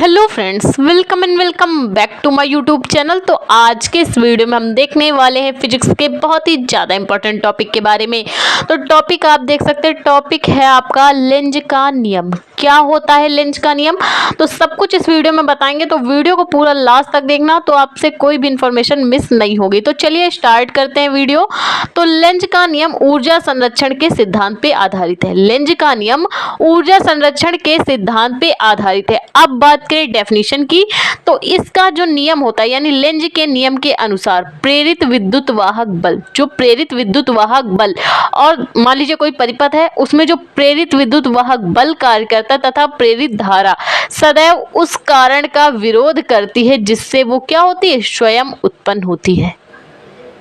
Hello friends, welcome back to my YouTube channel. तो आज के इस वीडियो में हम देखने वाले हैं फिजिक्स के बहुत ही ज़्यादा इंपॉर्टेंट टॉपिक के बारे में। तो टॉपिक आप देख सकते हैं, टॉपिक है आपका लेंज का नियम। क्या होता है लेंज का नियम, तो सब कुछ इस वीडियो में बताएंगे। तो वीडियो को पूरा लास्ट तक देखना, तो आपसे कोई भी इंफॉर्मेशन मिस नहीं होगी। तो चलिए स्टार्ट करते हैं वीडियो। तो लेंज का नियम ऊर्जा संरक्षण के सिद्धांत पे आधारित है। लेंज का नियम ऊर्जा संरक्षण के सिद्धांत पे आधारित है। अब बात करें डेफिनेशन की, तो इसका जो नियम होता है यानी लेंज के नियम के अनुसार प्रेरित विद्युत वाहक बल, जो प्रेरित विद्युत वाहक बल और मान लीजिए कोई परिपथ है, उसमें जो प्रेरित विद्युत वाहक बल कार्य करता है तथा प्रेरित धारा सदैव उस कारण का विरोध करती है जिससे वो क्या होती है, स्वयं उत्पन्न होती है।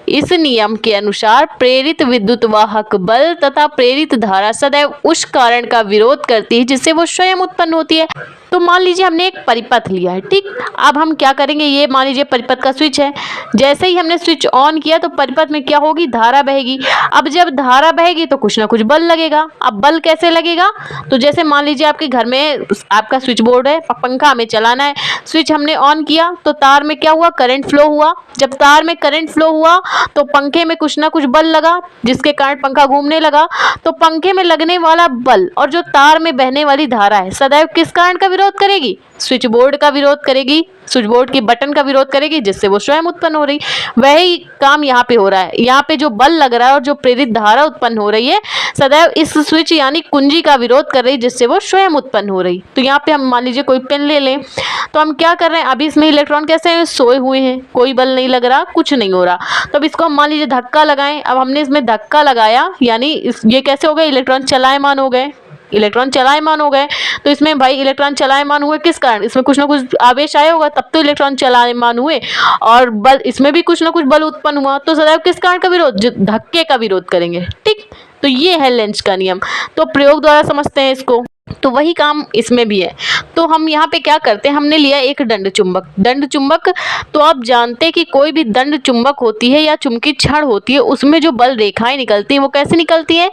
इस नियम के अनुसार प्रेरित विद्युत वाहक बल तथा प्रेरित धारा सदैव उस कारण का विरोध करती है जिससे वो स्वयं उत्पन्न होती है। तो मान लीजिए हमने एक परिपथ लिया है, ठीक। अब हम क्या करेंगे, ये मान लीजिए परिपथ का स्विच है। जैसे ही हमने स्विच ऑन किया तो परिपथ में क्या होगी, धारा बहेगी। अब जब धारा बहेगी तो कुछ ना कुछ बल लगेगा। अब बल कैसे लगेगा, तो जैसे मान लीजिए आपके घर में आपका स्विच बोर्ड है, पंखा हमें चलाना है, स्विच हमने ऑन किया तो तार में क्या हुआ, करंट फ्लो हुआ। जब तार में करंट फ्लो हुआ तो पंखे में कुछ ना कुछ बल लगा जिसके कारण पंखा घूमने लगा। तो पंखे में लगने वाला बल और जो तार में बहने वाली धारा है सदैव किस कारण का विरोध करेगी, स्विच बोर्ड का विरोध करेगी, स्विच बोर्ड के बटन का विरोध करेगी जिससे वो स्वयं उत्पन्न हो रही। वही काम यहाँ पे हो रहा है। यहाँ पे जो बल लग रहा है और जो प्रेरित धारा उत्पन्न हो रही है सदैव इस स्विच यानी कुंजी का विरोध कर रही है जिससे वो स्वयं उत्पन्न हो रही। तो यहाँ पे हम मान लीजिए कोई पेन ले लें, तो हम क्या कर रहे हैं, अभी इसमें इलेक्ट्रॉन कैसे हैं, सोए हुए हैं, कोई बल नहीं लग रहा, कुछ नहीं हो रहा। तो अब इसको हम मान लीजिए धक्का लगाएं। अब हमने इसमें धक्का लगाया यानी ये कैसे हो गए, इलेक्ट्रॉन चलायमान हो गए। इलेक्ट्रॉन चलायमान हो गए तो इसमें भाई इलेक्ट्रॉन चलायमान हुए किस कारण, इसमें कुछ ना कुछ आवेश आया होगा तब तो इलेक्ट्रॉन चलायमान हुए, और बल इसमें भी कुछ ना कुछ बल उत्पन्न हुआ। तो सदैव किस कारण का विरोध, धक्के का विरोध करेंगे, ठीक। तो ये है लेंज का नियम। तो प्रयोग द्वारा समझते हैं इसको। तो वही काम इसमें भी है। तो हम यहाँ पे क्या करते हैं, हमने लिया एक दंड चुंबक। दंड चुंबक, तो आप जानते हैं कि कोई भी दंड चुंबक होती है या चुंबकीय छड़ होती है, उसमें जो बल रेखाएं निकलती हैं वो कैसे निकलती हैं,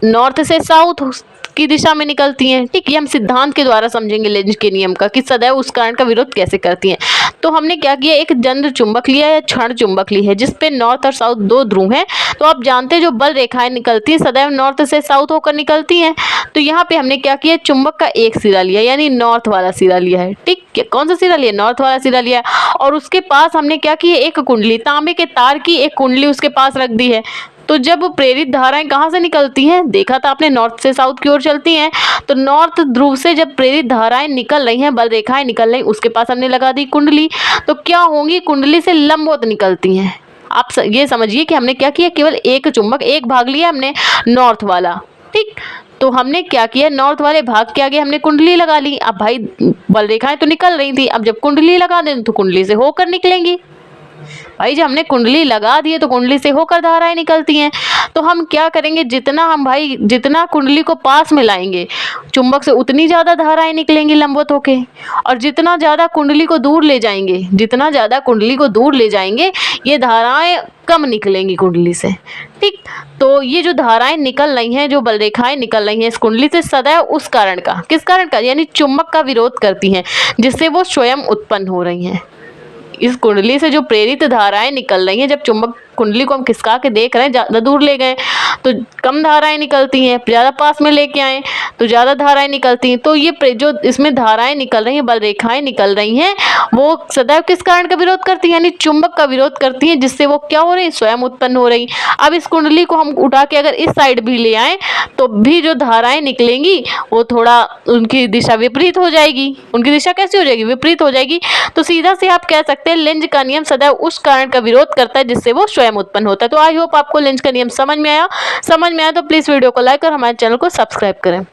नॉर्थ से साउथ की दिशा में निकलती हैं, ठीक। ये हम सिद्धांत के द्वारा समझेंगे लेंज के नियम का, कि सदैव उस कारण का विरोध कैसे करती हैं। तो हमने क्या किया, एक दंड चुंबक लिया या क्षण चुंबक ली है जिसपे नॉर्थ और साउथ दो ध्रुव हैं। तो आप जानते हैं जो बल रेखाएं निकलती हैं सदैव नॉर्थ से साउथ होकर निकलती हैं। तो यहाँ पे हमने क्या किया, चुंबक का एक सिरा लिया यानी नॉर्थ वाला सिरा लिया है, ठीक। कौन सा सिरा लिया, नॉर्थ वाला सिरा लिया। और उसके पास हमने क्या किया, एक कुंडली, तांबे के तार की एक कुंडली उसके पास रख दी है। तो जब प्रेरित धाराएं कहाँ से निकलती हैं, देखा था आपने, नॉर्थ से साउथ की ओर चलती हैं। तो नॉर्थ ध्रुव से जब प्रेरित धाराएं निकल रही हैं, बल रेखाएं निकल रही, उसके पास हमने लगा दी कुंडली। तो क्या होंगी, कुंडली से लंबवत निकलती हैं। आप ये समझिए कि हमने क्या किया, केवल एक चुंबक, एक भाग लिया हमने नॉर्थ वाला, ठीक। तो हमने क्या किया, नॉर्थ वाले भाग के आगे हमने कुंडली लगा ली। अब भाई बल रेखाएं तो निकल रही थी, अब जब कुंडली लगा दें तो कुंडली से होकर निकलेंगी। भाई जब हमने कुंडली लगा दी है तो कुंडली से होकर धाराएं निकलती हैं। तो हम क्या करेंगे, जितना कुंडली को पास में लाएंगे चुंबक से उतनी ज़्यादा धाराएं निकलेंगी लंबवत होके, और जितना ज़्यादा कुंडली को दूर ले जाएंगे ये धाराएं कम निकलेंगी कुंडली से, ठीक। तो ये जो धाराएं निकल रही हैं, जो बल रेखाएं निकल रही हैं इस कुंडली से, सदैव उस कारण का, किस कारण का, यानी चुंबक का विरोध करती हैं जिससे वो स्वयं उत्पन्न हो रही हैं। इस कुंडली से जो प्रेरित धाराएं निकल रही हैं, जब चुंबक कुंडली को हम खिसका के देख रहे हैं, ज़्यादा दूर ले गए तो कम धाराएं निकलती हैं, ज़्यादा पास में लेके आए तो ज़्यादा धाराएं निकलती हैं। तो ये जो इसमें धाराएं निकल रही हैं, बल रेखाएं निकल रही हैं, वो सदैव किस कारण का विरोध करती हैं, यानी चुंबक का विरोध करती हैं जिससे वो क्या हो रही, स्वयं उत्पन्न हो रही। अब इस कुंडली को हम उठा के अगर इस साइड भी ले आए तो भी जो धाराएं निकलेंगी वो थोड़ा उनकी दिशा विपरीत हो जाएगी। उनकी दिशा कैसी हो जाएगी, विपरीत हो जाएगी। तो सीधा से आप कह सकते हैं लेंज का नियम सदैव उस कारण का विरोध करता है जिससे वो स्वयं उत्पन्न होता है। तो आई होप आपको लेंज का नियम समझ में आया तो प्लीज वीडियो को लाइक और हमारे चैनल को सब्सक्राइब करें।